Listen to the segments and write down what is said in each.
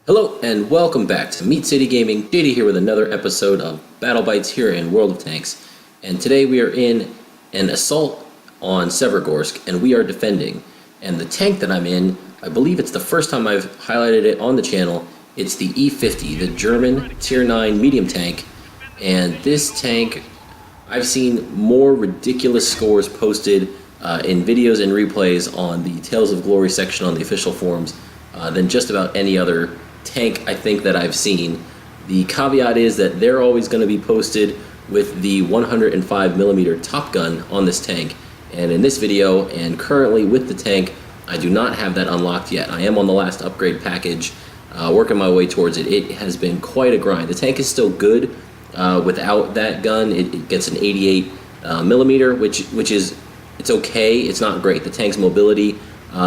Hello and welcome back to Meat City Gaming. JD here with another episode of Battle Bites here in World of Tanks. And today we are in an assault on Severgorsk and we are defending. And the tank that I'm in, I believe it's the first time I've highlighted it on the channel. It's the E50, the German Tier 9 medium tank. And this tank, I've seen more ridiculous scores posted in videos and replays on the Tales of Glory section on the official forums than just about any other tank I think that I've seen. The caveat is that they're always going to be posted with the 105mm Top Gun on this tank, and in this video and currently with the tank I do not have that unlocked yet. I am on the last upgrade package, working my way towards it. It has been quite a grind. The tank is still good without that gun. It gets an 88mm, which is, it's okay. It's not great. The tank's mobility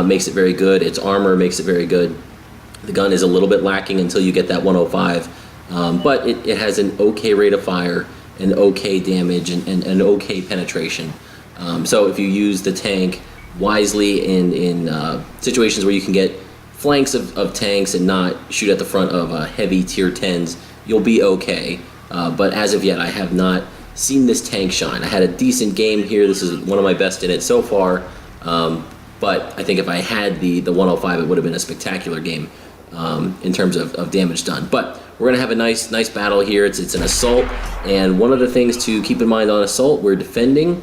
makes it very good. Its armor makes it very good. The gun is a little bit lacking until you get that 105, but it has an okay rate of fire, an okay damage, and an okay penetration. So if you use the tank wisely in situations where you can get flanks of tanks and not shoot at the front of heavy tier 10s, you'll be okay. But as of yet, I have not seen this tank shine. I had a decent game here. This is one of my best in it so far. But I think if I had the 105, it would have been a spectacular game in terms of damage done. But we're going to have a nice battle here. It's an assault, and one of the things to keep in mind on assault, we're defending.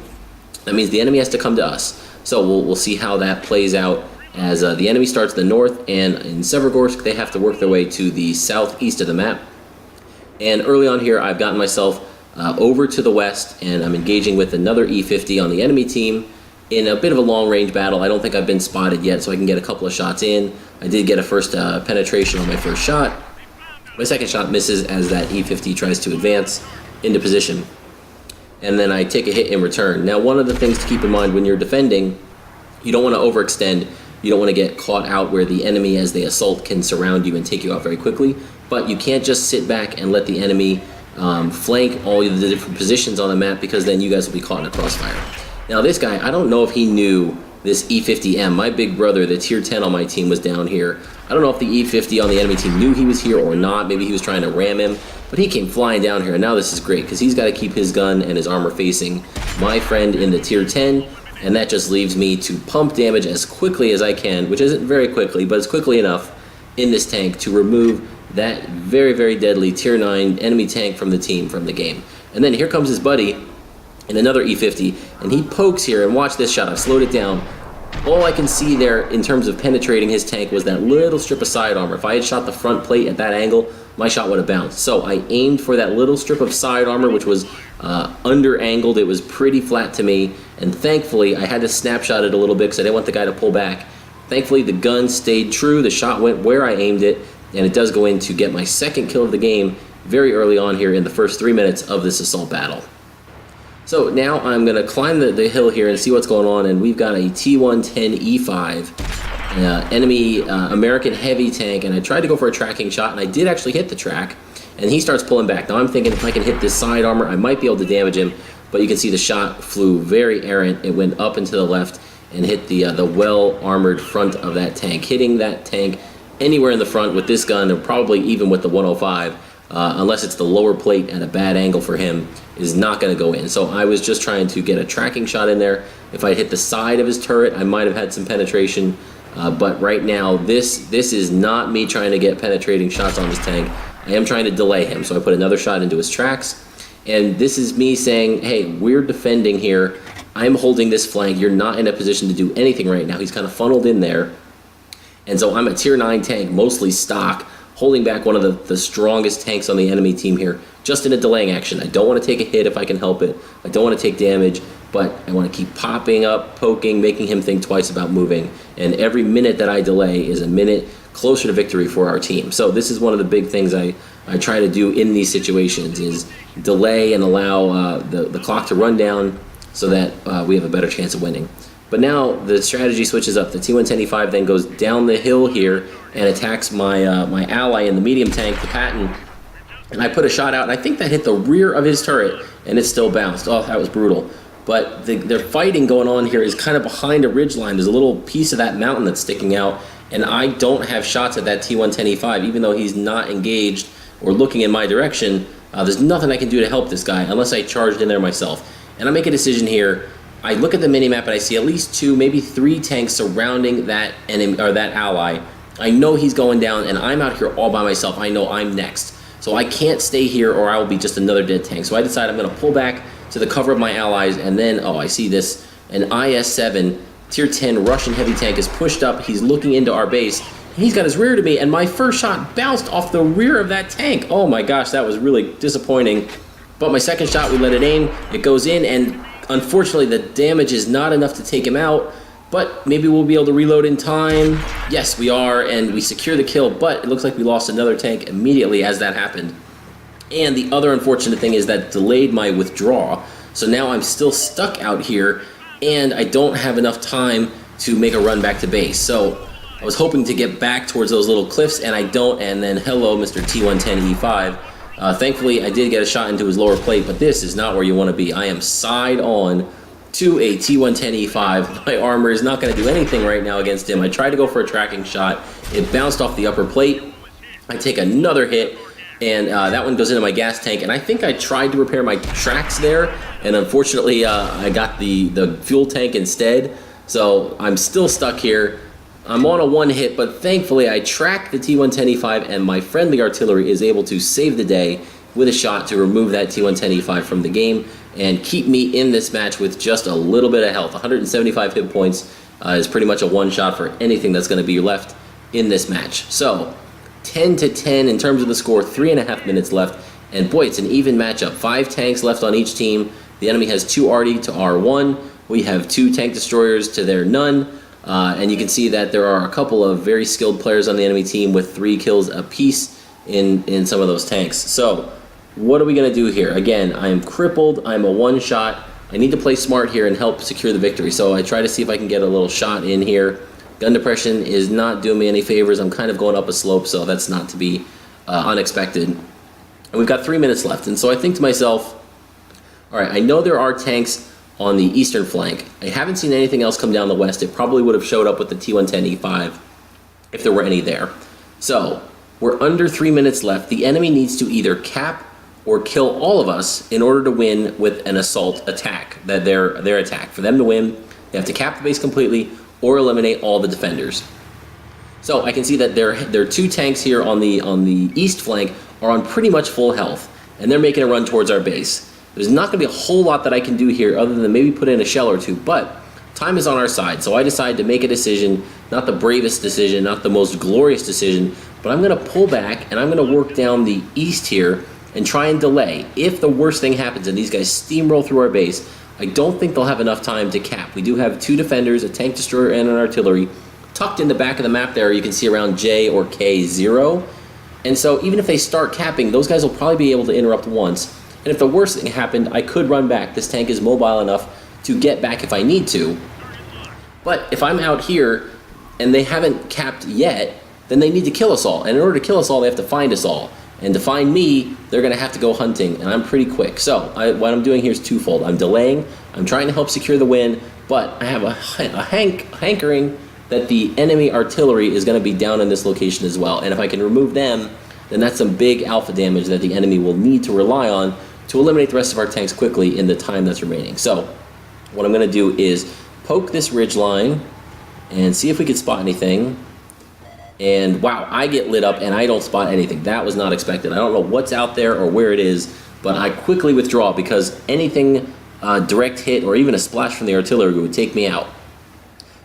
That means the enemy has to come to us. So we'll see how that plays out as the enemy starts the north, and in Severgorsk, they have to work their way to the southeast of the map. And early on here, I've gotten myself over to the west, and I'm engaging with another E50 on the enemy team in a bit of a long-range battle. I don't think I've been spotted yet, so I can get a couple of shots in. I did get a first penetration on my first shot. My second shot misses as that E50 tries to advance into position, and then I take a hit in return. Now, one of the things to keep in mind when you're defending, you don't want to overextend. You don't want to get caught out where the enemy, as they assault, can surround you and take you out very quickly, but you can't just sit back and let the enemy flank all the different positions on the map, because then you guys will be caught in a crossfire. Now this guy, I don't know if he knew this E50M. My big brother, the tier 10 on my team, was down here. I don't know if the E50 on the enemy team knew he was here or not. Maybe he was trying to ram him, but he came flying down here, and now this is great because he's got to keep his gun and his armor facing my friend in the tier 10, and that just leaves me to pump damage as quickly as I can, which isn't very quickly, but it's quickly enough in this tank to remove that very deadly tier 9 enemy tank from the team, from the game. And then here comes his buddy in another E50, and he pokes here, and watch this shot. I've slowed it down. All I can see there in terms of penetrating his tank was that little strip of side armor. If I had shot the front plate at that angle, my shot would have bounced. So I aimed for that little strip of side armor, which was under angled. It was pretty flat to me, and thankfully I had to snapshot it a little bit because I didn't want the guy to pull back. Thankfully the gun stayed true. The shot went where I aimed it, and it does go in to get my second kill of the game very early on here in the first 3 minutes of this assault battle. So now I'm going to climb the hill here and see what's going on, and we've got a T110E5 enemy American heavy tank, and I tried to go for a tracking shot, and I did actually hit the track, and he starts pulling back. Now I'm thinking if I can hit this side armor, I might be able to damage him, but you can see the shot flew very errant. It went up and to the left and hit the well-armored front of that tank. Hitting that tank anywhere in the front with this gun, and probably even with the 105, unless it's the lower plate at a bad angle for him, is not going to go in. So I was just trying to get a tracking shot in there. If I hit the side of his turret, I might have had some penetration, but right now this is not me trying to get penetrating shots on this tank. I am trying to delay him, so I put another shot into his tracks, and this is me saying, hey, we're defending here. I'm holding this flank. You're not in a position to do anything right now. He's kind of funneled in there, and so I'm a tier 9 tank, mostly stock, holding back one of the strongest tanks on the enemy team here, just in a delaying action. I don't want to take a hit if I can help it. I don't want to take damage, but I want to keep popping up, poking, making him think twice about moving. And every minute that I delay is a minute closer to victory for our team. So this is one of the big things I try to do in these situations, is delay and allow the clock to run down so that we have a better chance of winning. But now the strategy switches up. The T110E5 then goes down the hill here and attacks my ally in the medium tank, the Patton. And I put a shot out, and I think that hit the rear of his turret, and it still bounced. Oh, that was brutal. But the fighting going on here is kind of behind a ridge line. There's a little piece of that mountain that's sticking out, and I don't have shots at that T110E5, even though he's not engaged or looking in my direction. There's nothing I can do to help this guy unless I charged in there myself. And I make a decision here. I look at the minimap and I see at least 2, maybe 3 tanks surrounding that enemy or that ally. I know he's going down, and I'm out here all by myself. I know I'm next. So I can't stay here or I will be just another dead tank. So I decide I'm going to pull back to the cover of my allies, and then, oh, I see this. An IS-7 Tier 10 Russian heavy tank is pushed up. He's looking into our base. He's got his rear to me, and my first shot bounced off the rear of that tank. Oh my gosh, that was really disappointing. But my second shot, we let it aim. It goes in, and unfortunately the damage is not enough to take him out. But maybe we'll be able to reload in time. Yes, we are, and we secure the kill, but it looks like we lost another tank immediately as that happened. And the other unfortunate thing is that delayed my withdraw. So now I'm still stuck out here, and I don't have enough time to make a run back to base. So I was hoping to get back towards those little cliffs, and I don't, and then hello, Mr. T110E5. Thankfully, I did get a shot into his lower plate, but this is not where you want to be. I am side on to a T110E5. My armor is not going to do anything right now against him. I tried to go for a tracking shot. It bounced off the upper plate. I take another hit, and that one goes into my gas tank, and I think I tried to repair my tracks there, and unfortunately I got the fuel tank instead, so I'm still stuck here. I'm on a 1 hit, but thankfully I track the T110E5, and my friendly artillery is able to save the day with a shot to remove that T110E5 from the game and keep me in this match with just a little bit of health. 175 hit points is pretty much a one shot for anything that's going to be left in this match. So 10-10 in terms of the score, 3.5 minutes left, and boy, it's an even matchup. 5 tanks left on each team. The enemy has 2 Arty to R1. We have 2 tank destroyers to their none. And you can see that there are a couple of very skilled players on the enemy team with 3 kills apiece in some of those tanks. So what are we going to do here? Again, I am crippled. I'm a 1-shot. I need to play smart here and help secure the victory. So I try to see if I can get a little shot in here. Gun depression is not doing me any favors. I'm kind of going up a slope, so that's not to be unexpected. And we've got 3 minutes left. And so I think to myself, all right, I know there are tanks on the eastern flank. I haven't seen anything else come down the west. It probably would have showed up with the T110E5 if there were any there. So we're under 3 minutes left. The enemy needs to either cap or kill all of us in order to win with an assault attack, that their attack. For them to win, they have to cap the base completely or eliminate all the defenders. So I can see that there are 2 tanks here on the east flank are on pretty much full health, and they're making a run towards our base. There's not going to be a whole lot that I can do here other than maybe put in a shell or 2, but time is on our side. So I decide to make a decision, not the bravest decision, not the most glorious decision, but I'm going to pull back and I'm going to work down the east here and try and delay. If the worst thing happens and these guys steamroll through our base, I don't think they'll have enough time to cap. We do have 2 defenders, a tank destroyer and an artillery, tucked in the back of the map there. You can see around J or K0. And so even if they start capping, those guys will probably be able to interrupt once. And if the worst thing happened, I could run back. This tank is mobile enough to get back if I need to. But if I'm out here and they haven't capped yet, then they need to kill us all. And in order to kill us all, they have to find us all. And to find me, they're going to have to go hunting, and I'm pretty quick. So what I'm doing here is twofold. I'm delaying, I'm trying to help secure the win, but I have a hankering that the enemy artillery is going to be down in this location as well. And if I can remove them, then that's some big alpha damage that the enemy will need to rely on to eliminate the rest of our tanks quickly in the time that's remaining. So what I'm going to do is poke this ridge line and see if we can spot anything. And wow, I get lit up and I don't spot anything. That was not expected. I don't know what's out there or where it is, but I quickly withdraw because anything direct hit or even a splash from the artillery would take me out.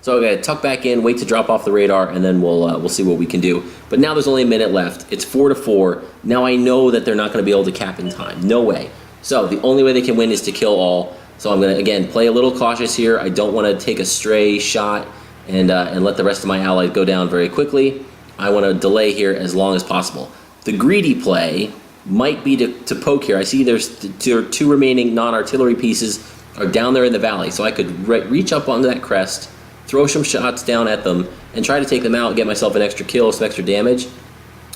So I'm gonna tuck back in, wait to drop off the radar, and then we'll see what we can do. But now there's only a minute left. It's 4-4. Now I know that they're not gonna be able to cap in time. No way. So the only way they can win is to kill all. So I'm gonna again play a little cautious here. I don't want to take a stray shot and let the rest of my allies go down very quickly. I want to delay here as long as possible. The greedy play might be to poke here. I see there's 2 remaining non-artillery pieces are down there in the valley, so I could reach up onto that crest, throw some shots down at them, and try to take them out, get myself an extra kill, some extra damage.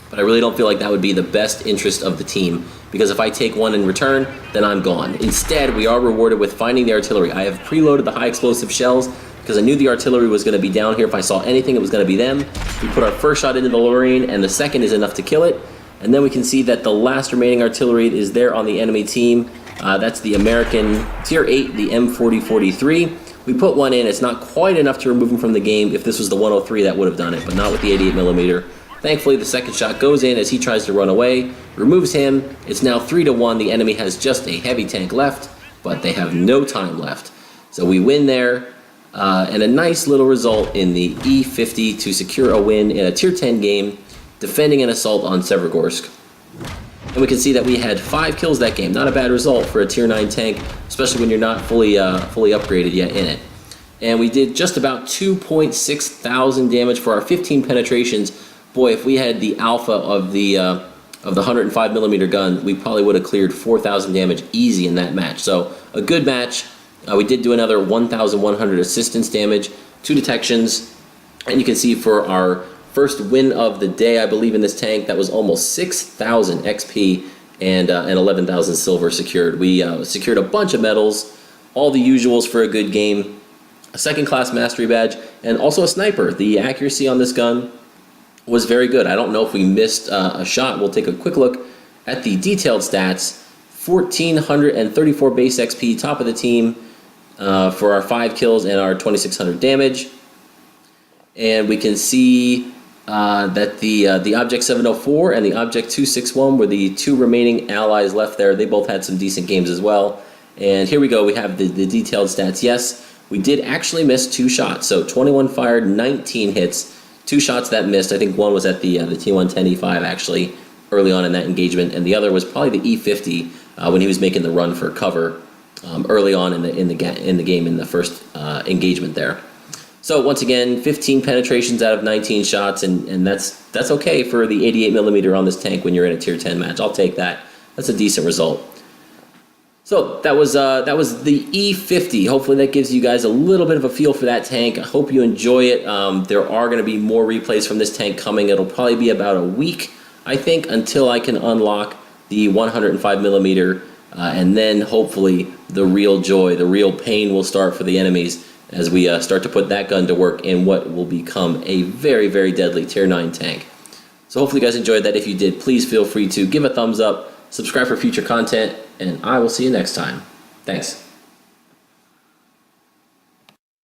But I really don't feel like that would be the best interest of the team, because if I take one in return, then I'm gone. Instead, we are rewarded with finding the artillery. I have preloaded the high explosive shells, because because I knew the artillery was going to be down here. If I saw anything, it was going to be them. We put our first shot into the Lorraine, and the second is enough to kill it. And then we can see that the last remaining artillery is there on the enemy team. That's the American Tier 8, the M4043. We put one in. It's not quite enough to remove him from the game. If this was the 103, that would have done it, but not with the 88mm. Thankfully, the second shot goes in as he tries to run away, removes him. It's now 3-1. The enemy has just a heavy tank left, but they have no time left. So we win there, and a nice little result in the E50 to secure a win in a Tier 10 game, defending an assault on Severgorsk. And we can see that we had 5 kills that game. Not a bad result for a Tier 9 tank, especially when you're not fully upgraded yet in it. And we did just about 2.6 thousand damage for our 15 penetrations. Boy, if we had the alpha of the 105mm gun, we probably would have cleared 4,000 damage easy in that match. So a good match. We did do another 1,100 assistance damage, 2 detections, and you can see for our first win of the day, I believe, in this tank, that was almost 6,000 XP and 11,000 silver secured. We secured a bunch of medals, all the usuals for a good game, a second-class mastery badge, and also a sniper. The accuracy on this gun was very good. I don't know if we missed a shot. We'll take a quick look at the detailed stats. 1,434 base XP, top of the team for our 5 kills and our 2,600 damage. And we can see that the Object 704 and the Object 261 were the 2 remaining allies left there. They both had some decent games as well. And here we go. We have the detailed stats. Yes, we did actually miss 2 shots. So 21 fired, 19 hits. 2 shots that missed. I think one was at the T110E5 actually early on in that engagement, and the other was probably the E50 when he was making the run for cover early on in the game in the first engagement there. So once again, 15 penetrations out of 19 shots, and that's okay for the 88mm on this tank when you're in a Tier 10 match. I'll take that. That's a decent result. So that was the E50. Hopefully that gives you guys a little bit of a feel for that tank. I hope you enjoy it. There are going to be more replays from this tank coming. It'll probably be about a week, I think, until I can unlock the 105mm, and then hopefully the real joy, the real pain will start for the enemies as we start to put that gun to work in what will become a very, very deadly Tier 9 tank. So hopefully you guys enjoyed that. If you did, please feel free to give a thumbs up, subscribe for future content, and I will see you next time. Thanks.